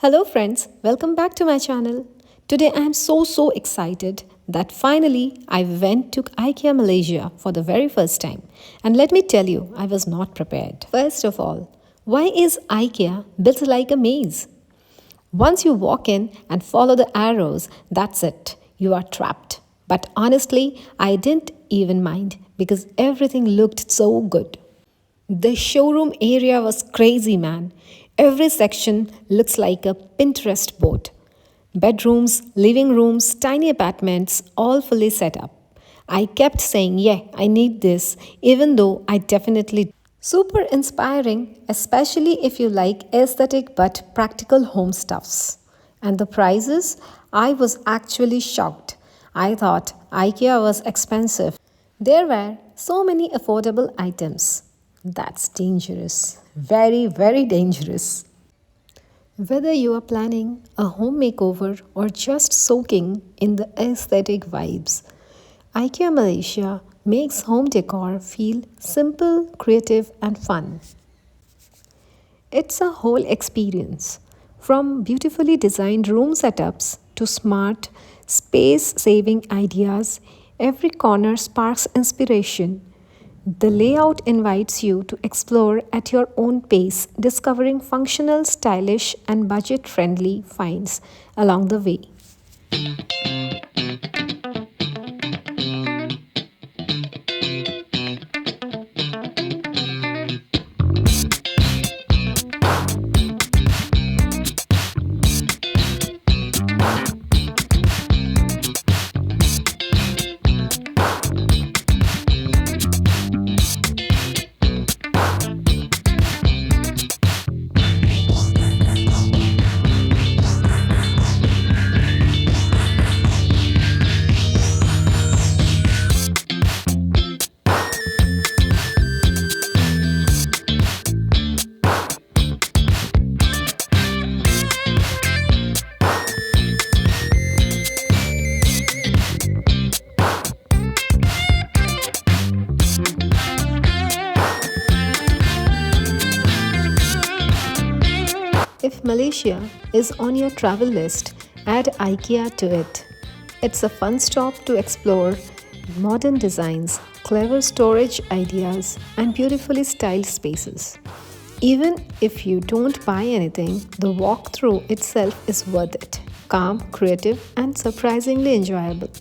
Hello friends, welcome back to my channel. Today I am so excited that finally I went to Ikea Malaysia for the very first time. And let me tell you, I was not prepared. First of all, why is Ikea built like a maze? Once you walk in and follow the arrows, that's it. You are trapped. But honestly, I didn't even mind because everything looked so good. The showroom area was crazy, man. Every section looks like a Pinterest board. Bedrooms, living rooms, tiny apartments, all fully set up. I kept saying, yeah, I need this, even though I definitely. Super inspiring, especially if you like aesthetic but practical home stuffs. And the prices? I was actually shocked. I thought IKEA was expensive. There were so many affordable items. That's dangerous. Very dangerous. Whether you are planning a home makeover or just soaking in the aesthetic vibes, IKEA Malaysia makes home decor feel simple, creative, and fun. It's a whole experience. From beautifully designed room setups to smart, space saving ideas, every corner sparks inspiration. The layout invites you to explore at your own pace, discovering functional, stylish, and budget friendly finds along the way. If Malaysia is on your travel list, add IKEA to it. It's a fun stop to explore modern designs, clever storage ideas, and beautifully styled spaces. Even if you don't buy anything, the walkthrough itself is worth it. Calm, creative, and surprisingly enjoyable.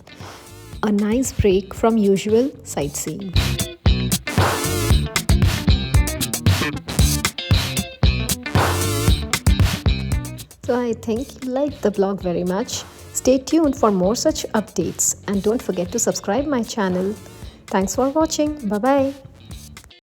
A nice break from usual sightseeing. So I think you liked the blog very much. Stay tuned for more such updates and don't forget to subscribe my channel. Thanks for watching. Bye bye.